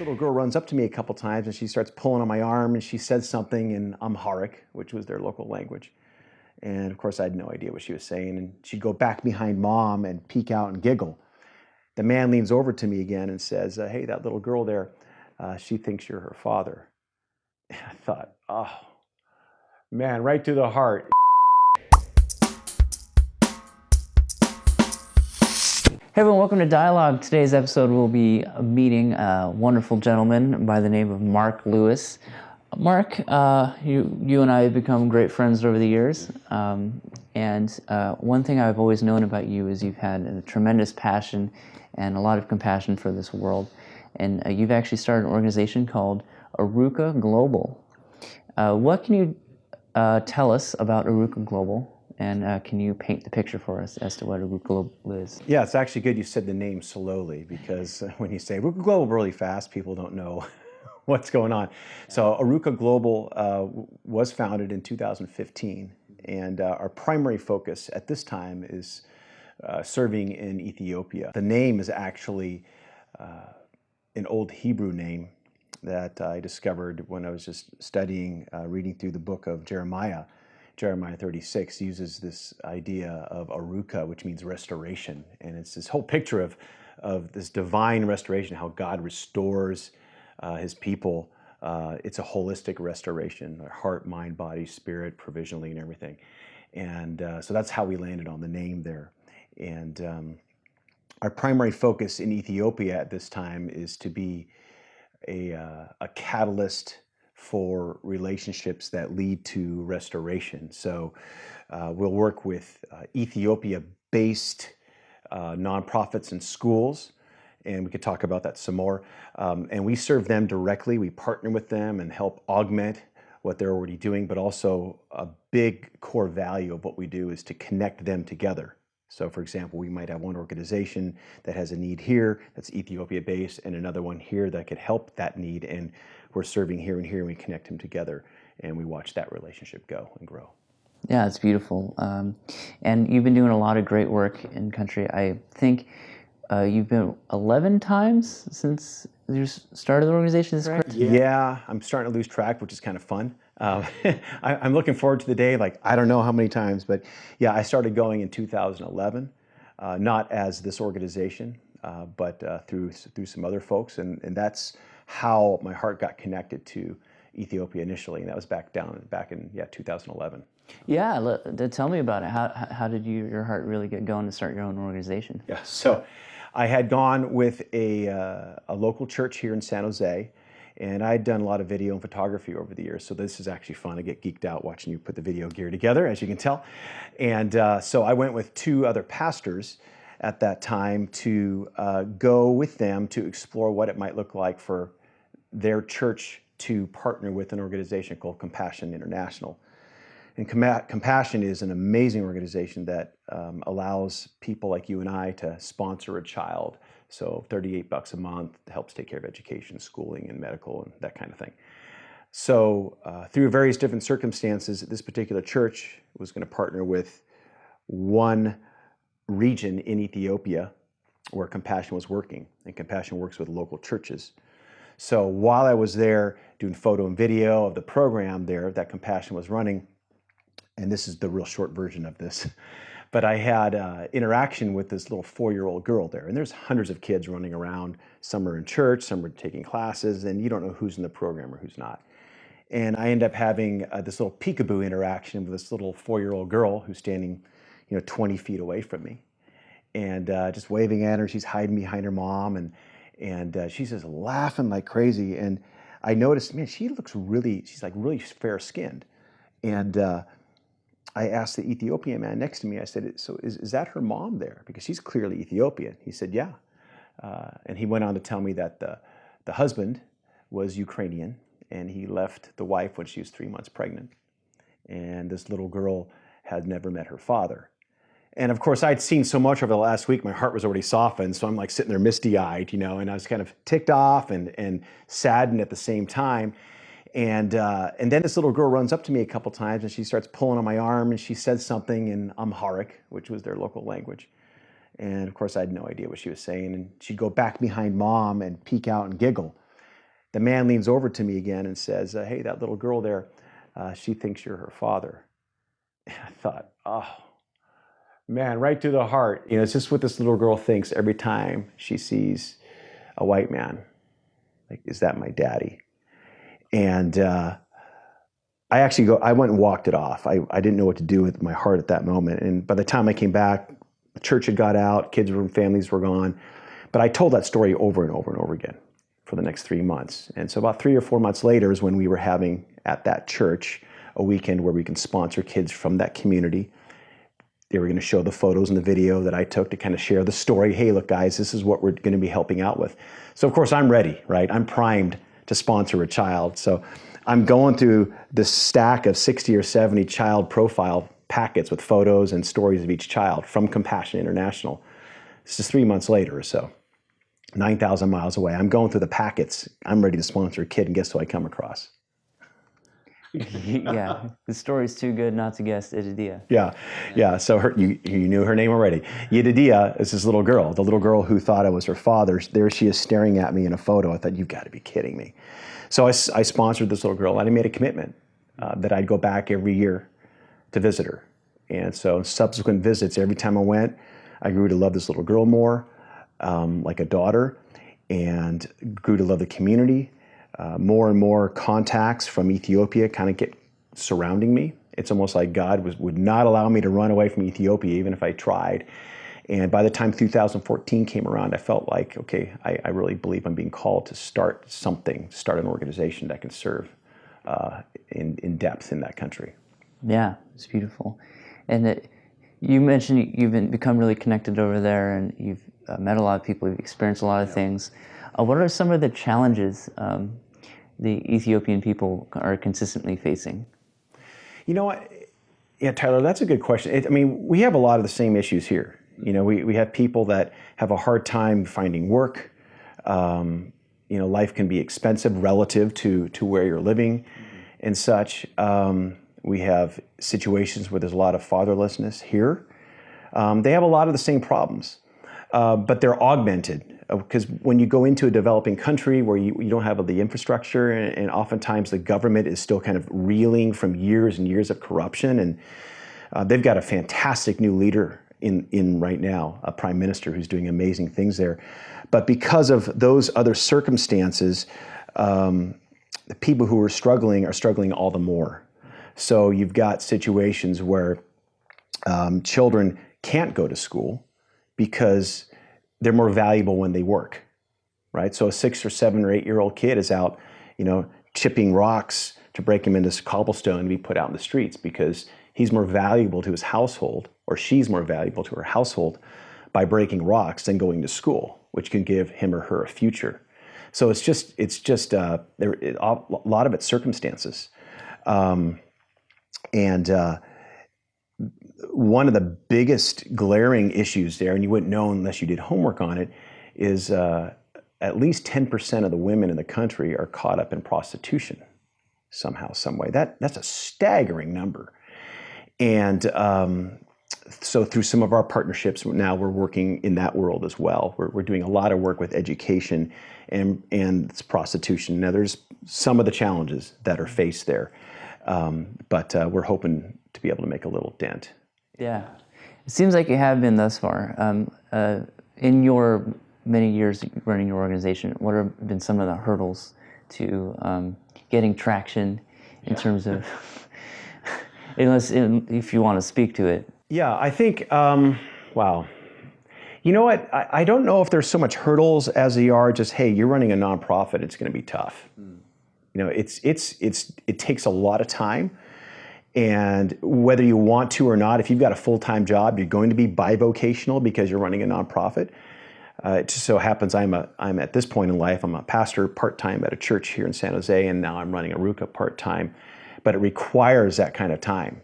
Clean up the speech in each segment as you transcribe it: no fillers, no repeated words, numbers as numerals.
little girl runs up to me a couple times and she starts pulling on my arm and she says something in Amharic, which was their local language. And of course, I had no idea what she was saying. And she'd go back behind mom and peek out and giggle. The man leans over to me again and says, hey, that little girl there, she thinks you're her father. And I thought, oh, man, right to the heart. Hey everyone, welcome to Dialogue. Today's episode we'll be meeting a wonderful gentleman by the name of Mark Lewis. Mark, you and I have become great friends over the years, and one thing I've always known about you is you've had a tremendous passion and a lot of compassion for this world, and you've actually started an organization called Aruka Global. What can you tell us about Aruka Global? And can you paint the picture for us as to what Aruka Global is? Yeah, it's actually good you said the name slowly, because when you say Aruka Global really fast, people don't know what's going on. So Aruka Global was founded in 2015, and our primary focus at this time is serving in Ethiopia. The name is actually an old Hebrew name that I discovered when I was just studying, reading through the book of Jeremiah. Jeremiah 36 uses this idea of Aruka, which means restoration. And it's this whole picture of this divine restoration, how God restores his people. It's a holistic restoration, their heart, mind, body, spirit, provisionally, and everything. And so that's how we landed on the name there. And our primary focus in Ethiopia at this time is to be a catalyst for relationships that lead to restoration. So we'll work with Ethiopia-based nonprofits and schools, and we could talk about that some more. And we serve them directly. We partner with them and help augment what they're already doing, but also a big core value of what we do is to connect them together. So for example, we might have one organization that has a need here that's Ethiopia-based and another one here that could help that need, and we're serving here and here, and we connect them together, and we watch that relationship go and grow. Yeah, it's beautiful. And you've been doing a lot of great work in country. I think you've been 11 times since you started the organization, is correct? Yeah, I'm starting to lose track, which is kind of fun. I'm looking forward to the day, like I don't know how many times, but yeah, I started going in 2011, not as this organization, but through some other folks, and that's how my heart got connected to Ethiopia initially, and that was back in 2011. Yeah, tell me about it. How did your heart really get going to start your own organization? Yeah, so I had gone with a local church here in San Jose, and I'd done a lot of video and photography over the years, so this is actually fun. I get geeked out watching you put the video gear together, as you can tell. And so I went with two other pastors at that time to go with them to explore what it might look like for their church to partner with an organization called Compassion International. And Compassion is an amazing organization that allows people like you and I to sponsor a child. So $38 a month helps take care of education, schooling, and medical, and that kind of thing. So through various different circumstances, this particular church was going to partner with one region in Ethiopia where Compassion was working. And Compassion works with local churches. So while I was there doing photo and video of the program there that Compassion was running, and this is the real short version of this, but I had interaction with this little 4-year-old girl there. And there's hundreds of kids running around. Some are in church, some are taking classes, and you don't know who's in the program or who's not. And I end up having this little peekaboo interaction with this little 4-year-old girl who's standing 20 feet away from me. And just waving at her. She's hiding behind her mom, and she's just laughing like crazy. And I noticed, man, she's like really fair-skinned. And I asked the Ethiopian man next to me, I said, so is that her mom there? Because she's clearly Ethiopian. He said, yeah. And he went on to tell me that the husband was Ukrainian, and he left the wife when she was 3 months pregnant. And this little girl had never met her father. And of course, I'd seen so much over the last week, my heart was already softened. So I'm like sitting there misty-eyed, and I was kind of ticked off and saddened at the same time. And then this little girl runs up to me a couple times and she starts pulling on my arm and she says something in Amharic, which was their local language. And of course, I had no idea what she was saying. And she'd go back behind mom and peek out and giggle. the man leans over to me again and says, hey, that little girl there, she thinks you're her father. And I thought, oh, man, right to the heart. It's just what this little girl thinks every time she sees a white man. Like, is that my daddy? And I went and walked it off. I didn't know what to do with my heart at that moment. And by the time I came back, the church had got out, kids and families were gone. But I told that story over and over and over again for the next 3 months. And so about 3 or 4 months later is when we were having at that church a weekend where we can sponsor kids from that community. They were going to show the photos and the video that I took to kind of share the story. Hey, look, guys, this is what we're going to be helping out with. So, of course, I'm ready, right? I'm primed to sponsor a child. So I'm going through this stack of 60 or 70 child profile packets with photos and stories of each child from Compassion International. This is 3 months later or so, 9,000 miles away. I'm going through the packets. I'm ready to sponsor a kid, and guess who I come across? Yeah, the story's too good not to guess Yedidia. Yeah. So you knew her name already. Yedidia is this little girl, the little girl who thought I was her father. There she is staring at me in a photo. I thought, you've got to be kidding me. So I sponsored this little girl, and I made a commitment that I'd go back every year to visit her. And so subsequent visits, every time I went, I grew to love this little girl more, like a daughter, and grew to love the community. More and more contacts from Ethiopia kind of get surrounding me. It's almost like God would not allow me to run away from Ethiopia, even if I tried. And by the time 2014 came around, I felt like, okay, I really believe I'm being called to start an organization that can serve in depth in that country. Yeah, it's beautiful. And you mentioned you've become really connected over there, and you've met a lot of people, you've experienced a lot of things. What are some of the challenges the Ethiopian people are consistently facing? You know what? Yeah, Tyler, that's a good question. We have a lot of the same issues here. We have people that have a hard time finding work. Life can be expensive relative to where you're living and such. We have situations where there's a lot of fatherlessness here. They have a lot of the same problems, but they're augmented. Because when you go into a developing country where you don't have the infrastructure, and oftentimes the government is still kind of reeling from years and years of corruption, and they've got a fantastic new leader in right now, a prime minister who's doing amazing things there. But because of those other circumstances, the people who are struggling all the more. So you've got situations where children can't go to school because they're more valuable when they work, right? So a 6 or 7 or 8-year-old kid is out, chipping rocks to break them into cobblestone to be put out in the streets because he's more valuable to his household, or she's more valuable to her household by breaking rocks than going to school, which can give him or her a future. So it's just a lot of it's circumstances. One of the biggest glaring issues there, and you wouldn't know unless you did homework on it, is at least 10% of the women in the country are caught up in prostitution somehow, some way. That's a staggering number. And so through some of our partnerships, now we're working in that world as well. We're doing a lot of work with education and prostitution. Now, there's some of the challenges that are faced there, but we're hoping to be able to make a little dent. Yeah, it seems like you have been thus far. In your many years running your organization, what have been some of the hurdles to getting traction in terms of, if you want to speak to it? Yeah, I think, wow. You know what? I don't know if there's so much hurdles as they are just, hey, you're running a nonprofit, it's going to be tough. It takes a lot of time. And whether you want to or not, if you've got a full-time job, you're going to be bivocational because you're running a nonprofit. It just so happens I'm at this point in life, I'm a pastor part-time at a church here in San Jose, and now I'm running Aruka part-time. But it requires that kind of time.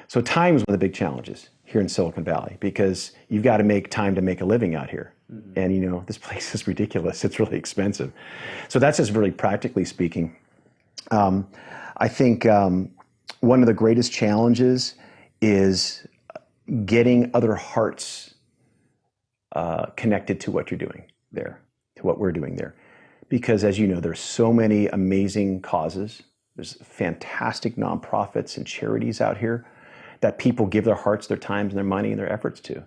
So time is one of the big challenges here in Silicon Valley because you've got to make time to make a living out here. Mm-hmm. And this place is ridiculous. It's really expensive. So that's just really practically speaking. I think one of the greatest challenges is getting other hearts connected to what you're doing there, to what we're doing there. because as you know, there's so many amazing causes. There's fantastic nonprofits and charities out here that people give their hearts, their times, and their money and their efforts to.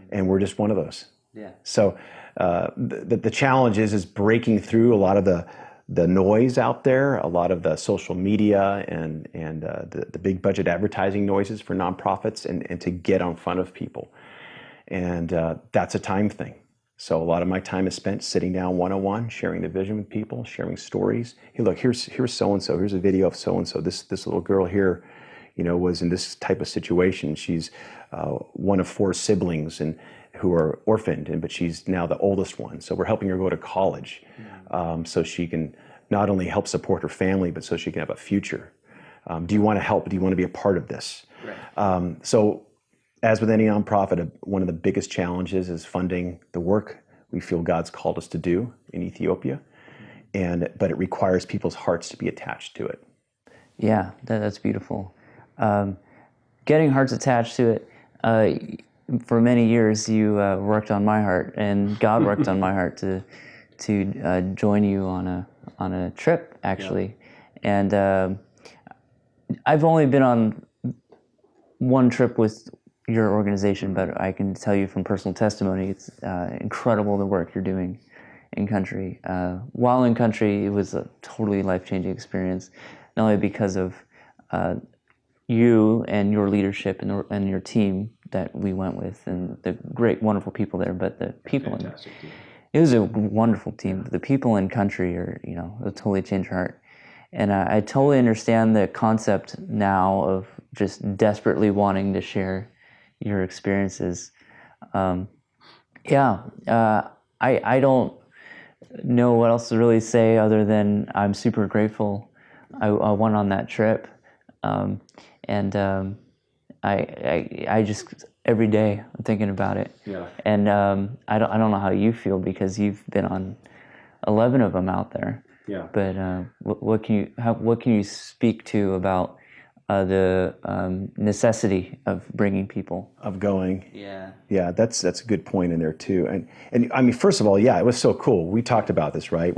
And we're just one of those. Yeah. So the challenge is breaking through a lot of the noise out there, a lot of the social media and the big budget advertising noises for nonprofits, and to get in front of people. And that's a time thing. So a lot of my time is spent sitting down one-on-one, sharing the vision with people, sharing stories. Hey, look, here's so-and-so. Here's a video of so-and-so. This little girl here, was in this type of situation. She's one of 4 siblings and who are orphaned, but she's now the oldest one. So we're helping her go to college, so she can not only help support her family, but so she can have a future. Do you want to help? Do you want to be a part of this? Right. So as with any nonprofit, one of the biggest challenges is funding the work we feel God's called us to do in Ethiopia, but it requires people's hearts to be attached to it. Yeah, that's beautiful. Getting hearts attached to it. For many years, you worked on my heart, and God worked on my heart to join you on a trip, actually. Yeah. And I've only been on one trip with your organization, but I can tell you from personal testimony, it's incredible the work you're doing in country. While in country, it was a totally life-changing experience, not only because of you and your leadership and your team that we went with, and the great, wonderful people there, but the people it was a wonderful team. The people in country are, it'll totally change your heart. And I totally understand the concept now of just desperately wanting to share your experiences. I don't know what else to really say other than I'm super grateful I went on that trip. I just every day I'm thinking about it. Yeah. And I don't know how you feel because you've been on 11 of them out there. Yeah. But what can you speak to about the necessity of bringing people of going? Yeah. Yeah, that's a good point in there too. And I mean, first of all, yeah, it was so cool. We talked about this, right?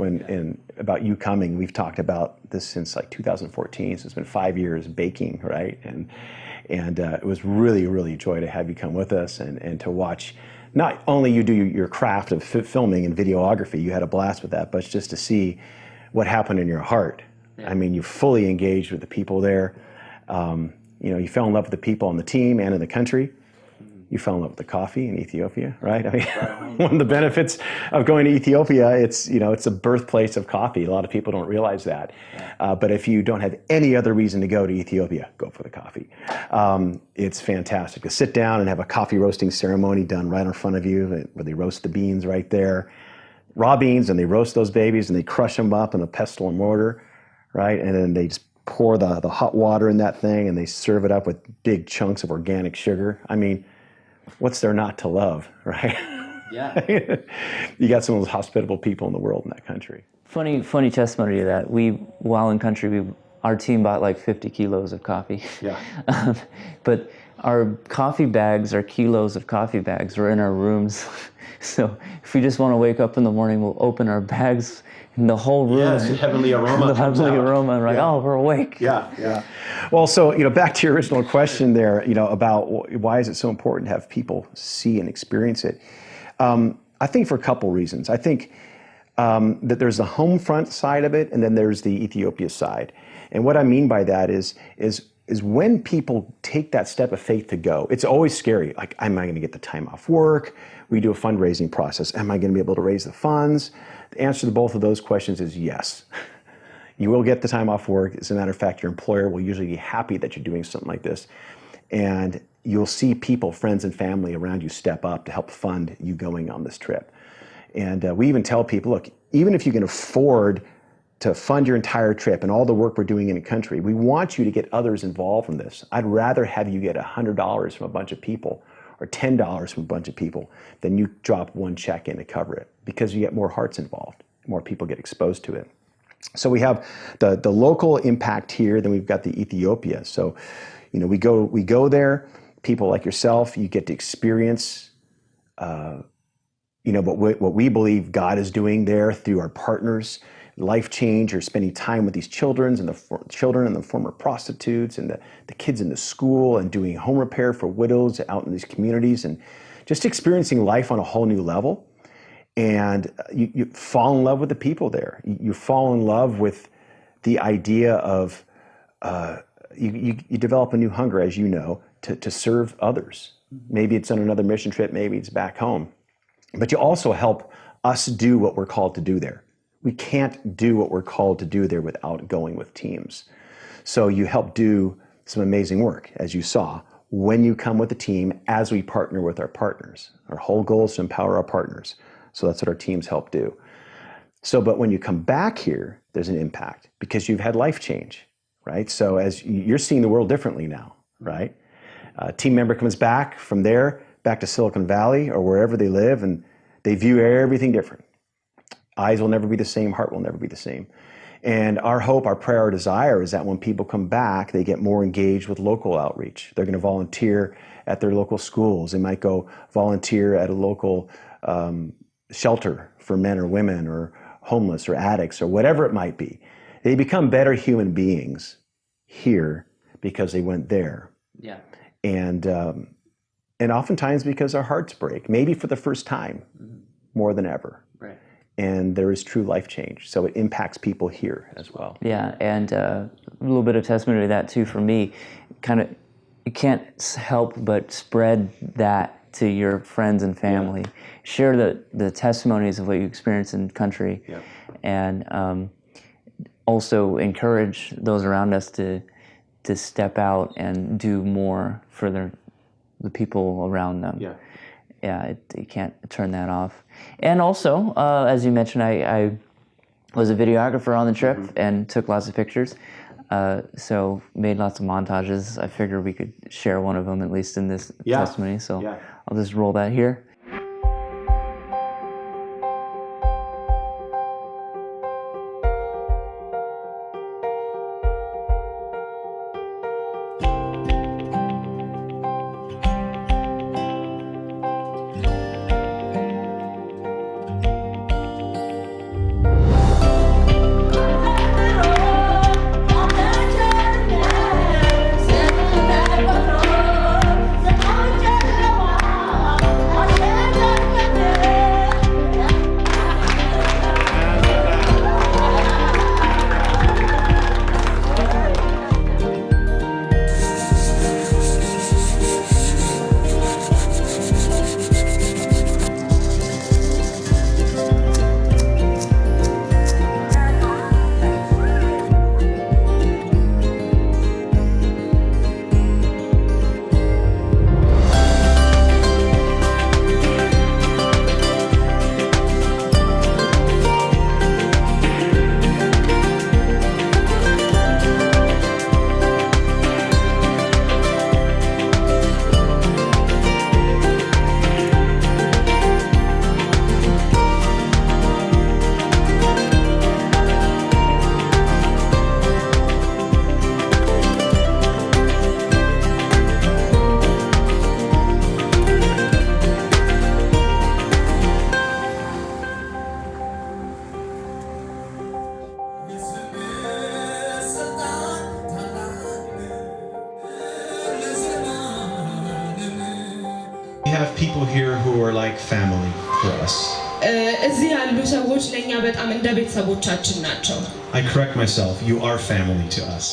About you coming. We've talked about this since like 2014. So it's been 5 years baking, right? And it was really, really a joy to have you come with us and to watch not only you do your craft of filming and videography, you had a blast with that, but just to see what happened in your heart. Yeah. I mean, you fully engaged with the people there. You fell in love with the people on the team and in the country. You fell in love with the coffee in Ethiopia, right? I mean, one of the benefits of going to Ethiopia, it's a birthplace of coffee. A lot of people don't realize that. But if you don't have any other reason to go to Ethiopia, go for the coffee. It's fantastic to sit down and have a coffee roasting ceremony done right in front of you, where they roast the beans right there, raw beans, and they roast those babies and they crush them up in a pestle and mortar, right? And then they just pour the hot water in that thing and they serve it up with big chunks of organic sugar. I mean, what's there not to love, right? Yeah. You got some of those hospitable people in the world in that country. Funny testimony to that. While in country, our team bought like 50 kilos of coffee. Yeah. But our coffee bags, our kilos of coffee bags were in our rooms. So if we just want to wake up in the morning, we'll open our bags and the whole room. Yes, heavenly aroma. The heavenly aroma. And we're like, oh, we're awake. Yeah, yeah. Well, so, back to your original question there, about why is it so important to have people see and experience it? I think for a couple reasons. I think that there's the home front side of it, and then there's the Ethiopia side. And what I mean by that is when people take that step of faith to go, it's always scary. Like, am I going to get the time off work? We do a fundraising process. Am I going to be able to raise the funds? The answer to both of those questions is yes. You will get the time off work. As a matter of fact, your employer will usually be happy that you're doing something like this. And you'll see people, friends and family around you step up to help fund you going on this trip. And we even tell people, look, even if you can afford to fund your entire trip and all the work we're doing in the country, we want you to get others involved in this. I'd rather have you get $100 from a bunch of people or $10 from a bunch of people than you drop one check in to cover it, because you get more hearts involved, more people get exposed to it. So we have the local impact here, then we've got the Ethiopia. So, we go there, people like yourself, you get to experience but what we believe God is doing there through our partners, Life Change, or spending time with these children and the former prostitutes and the kids in the school, and doing home repair for widows out in these communities, and just experiencing life on a whole new level. And you fall in love with the people there. You fall in love with the idea of, you develop a new hunger, as you know, to serve others. Maybe it's on another mission trip, maybe it's back home. But you also help us do what we're called to do there. We can't do what we're called to do there without going with teams. So you help do some amazing work, as you saw, when you come with a team as we partner with our partners. Our whole goal is to empower our partners. So that's what our teams help do. So, but when you come back here, there's an impact because you've had life change, right? So as you're seeing the world differently now, right? A team member comes back from there, back to Silicon Valley or wherever they live, and they view everything different. Eyes will never be the same, heart will never be the same. And our hope, our prayer, our desire is that when people come back, they get more engaged with local outreach. They're going to volunteer at their local schools. They might go volunteer at a local shelter for men or women or homeless or addicts or whatever it might be. They become better human beings here because they went there. Yeah. And oftentimes because our hearts break, maybe for the first time, more than ever. Right. And there is true life change. So it impacts people here as well. Yeah, and a little bit of testimony to that too for me. Kind of, you can't help but spread that to your friends and family. Yeah. Share the testimonies of what you experience in country, yeah. And also encourage those around us to step out and do more for the people around them. Yeah. Yeah, you can't turn that off. And also, as you mentioned, I was a videographer on the trip and took lots of pictures. So made lots of montages. I figured we could share one of them, at least in this testimony. So I'll just roll that here. We have people here who are like family for us. እዚህ ያሉ ሰዎች ለኛ በጣም እንደ ቤተሰቦቻችን ናቸው። I correct myself. You are family to us.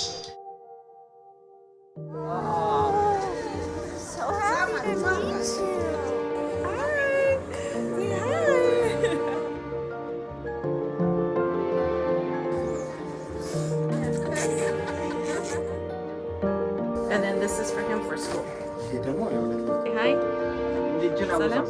And then this is for him for school. Say hi. Salam.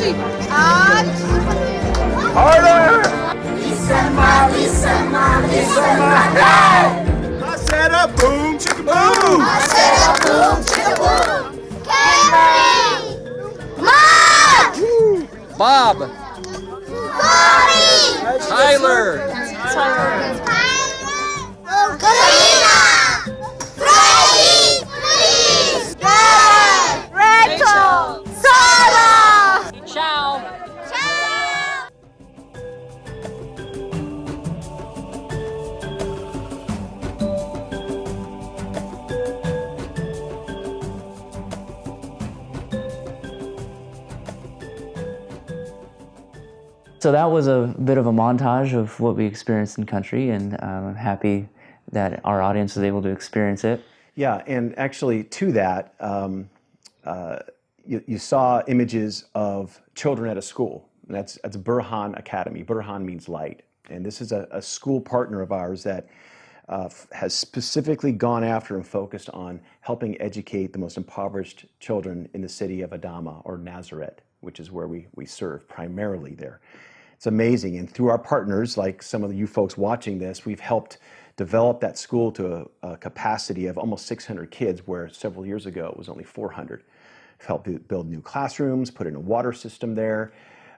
I said a boom, chicka boom. Bob. Tyler. So that was a bit of a montage of what we experienced in country, and I'm happy that our audience was able to experience it. Yeah, and actually to that, you saw images of children at a school. And that's Burhan Academy. Burhan means light. And this is a school partner of ours that has specifically gone after and focused on helping educate the most impoverished children in the city of Adama or Nazareth, which is where we serve primarily there. It's amazing. And through our partners, like some of you folks watching this, we've helped develop that school to a capacity of almost 600 kids, where several years ago it was only 400. We've helped build new classrooms, put in a water system there.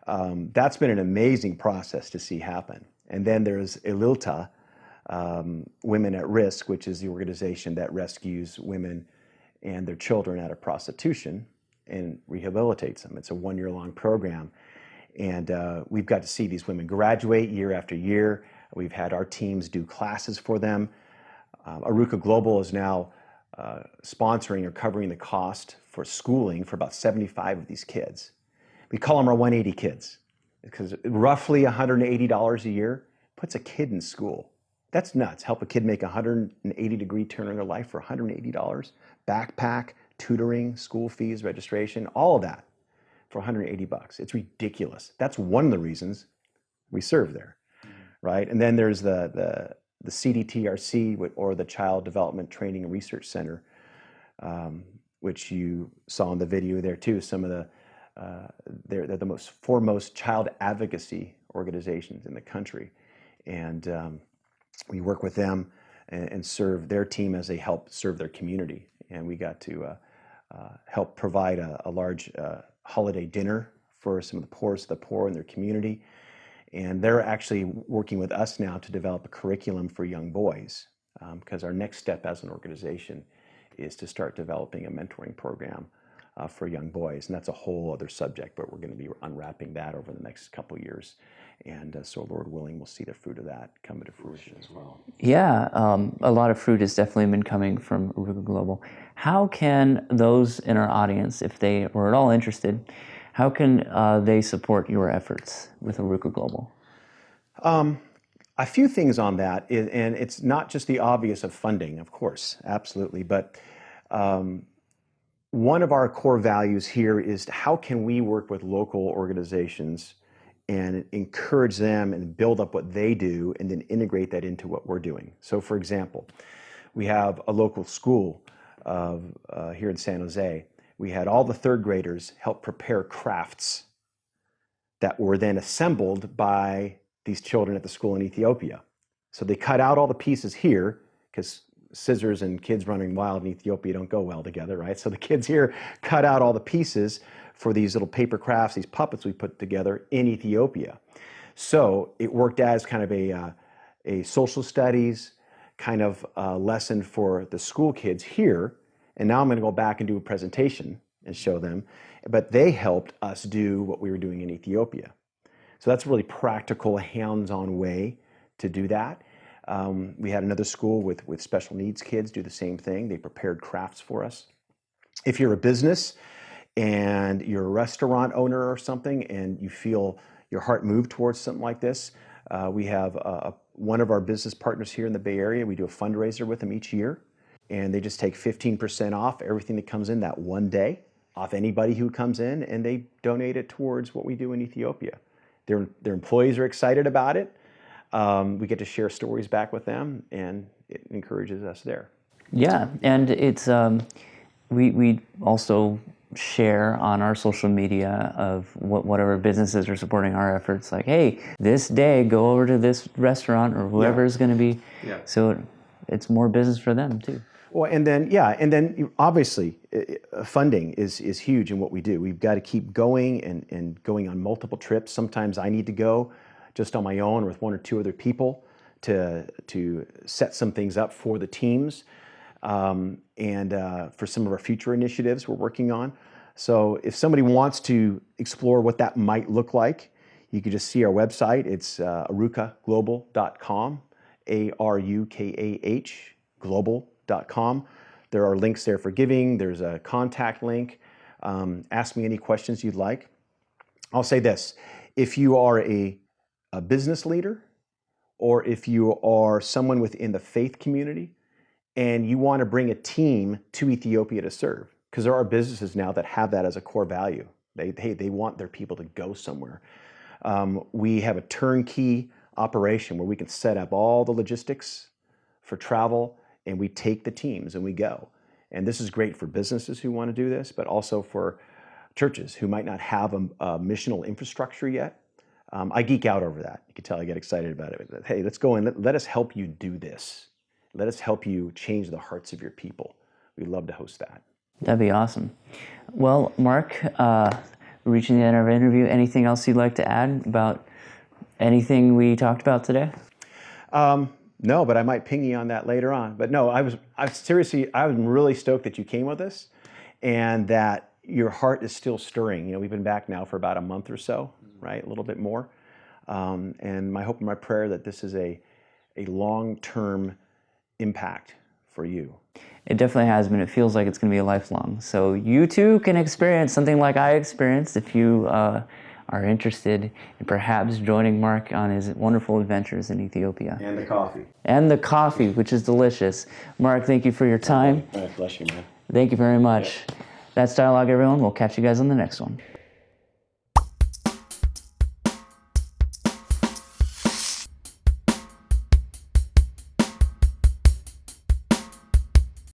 That's been an amazing process to see happen. And then there's Ililta, Women at Risk, which is the organization that rescues women and their children out of prostitution and rehabilitates them. It's a one-year-long program. And we've got to see these women graduate year after year. We've had our teams do classes for them. Aruka Global is now sponsoring or covering the cost for schooling for about 75 of these kids. We call them our 180 kids because roughly $180 a year puts a kid in school. That's nuts. Help a kid make a 180-degree turn in their life for $180. Backpack, tutoring, school fees, registration, all of that for $180. It's ridiculous. That's one of the reasons we serve there, right? And then there's the CDTRC, or the Child Development Training and Research Center, which you saw in the video there too. Some of they're the foremost child advocacy organizations in the country. And we work with them and serve their team as they help serve their community. And we got to help provide a large holiday dinner for some of the poorest of the poor in their community. And they're actually working with us now to develop a curriculum for young boys, because our next step as an organization is to start developing a mentoring program for young boys. And that's a whole other subject, but we're going to be unwrapping that over the next couple of years. And so Lord willing, we'll see the fruit of that come into fruition as well. Yeah, a lot of fruit has definitely been coming from Aruka Global. How can those in our audience, if they were at all interested, how can they support your efforts with Aruka Global? A few things on that, and it's not just the obvious of funding, of course, absolutely, but one of our core values here is how can we work with local organizations and encourage them and build up what they do and then integrate that into what we're doing. So for example, we have a local school here in San Jose. We had all the third graders help prepare crafts that were then assembled by these children at the school in Ethiopia. So they cut out all the pieces here, because scissors and kids running wild in Ethiopia don't go well together, right? So the kids here cut out all the pieces for these little paper crafts, these puppets we put together in Ethiopia. So it worked as kind of a social studies kind of lesson for the school kids here. And now I'm going to go back and do a presentation and show them. But they helped us do what we were doing in Ethiopia. So that's a really practical, hands-on way to do that. We had another school with special needs kids do the same thing. They prepared crafts for us. If you're a business and you're a restaurant owner or something and you feel your heart move towards something like this, we have one of our business partners here in the Bay Area. We do a fundraiser with them each year, and they just take 15% off everything that comes in that one day, off anybody who comes in, and they donate it towards what we do in Ethiopia. Their employees are excited about it. We get to share stories back with them, and it encourages us there. Yeah, and it's we also share on our social media of whatever businesses are supporting our efforts. Like, hey, this day, go over to this restaurant or whoever is going to be. Yeah. So it's more business for them too. Well, and then obviously funding is huge in what we do. We've got to keep going and going on multiple trips. Sometimes I need to go just on my own or with one or two other people to set some things up for the teams. And for some of our future initiatives we're working on. So if somebody wants to explore what that might look like, you could just see our website. It's arukahglobal.com, ARUKAH, global.com. There are links there for giving. There's a contact link. Ask me any questions you'd like. I'll say this, if you are a business leader, or if you are someone within the faith community, and you want to bring a team to Ethiopia to serve, because there are businesses now that have that as a core value. They want their people to go somewhere. We have a turnkey operation where we can set up all the logistics for travel, and we take the teams and we go. And this is great for businesses who want to do this, but also for churches who might not have a missional infrastructure yet. I geek out over that. You can tell I get excited about it. Hey, let's go and let us help you do this. Let us help you change the hearts of your people. We'd love to host that. That'd be awesome. Well, Mark, reaching the end of our interview, anything else you'd like to add about anything we talked about today? No, but I might ping you on that later on. But no, I'm really stoked that you came with us and that your heart is still stirring. You know, we've been back now for about a month or so, right? A little bit more. And my hope and my prayer that this is a long-term impact for you. It definitely has been. It feels like it's going to be a lifelong. So you too can experience something like I experienced if you are interested in perhaps joining Mark on his wonderful adventures in Ethiopia. And the coffee. And the coffee, which is delicious. Mark, thank you for your time. Bless you, man. Thank you very much. That's Dialogue, everyone. We'll catch you guys on the next one.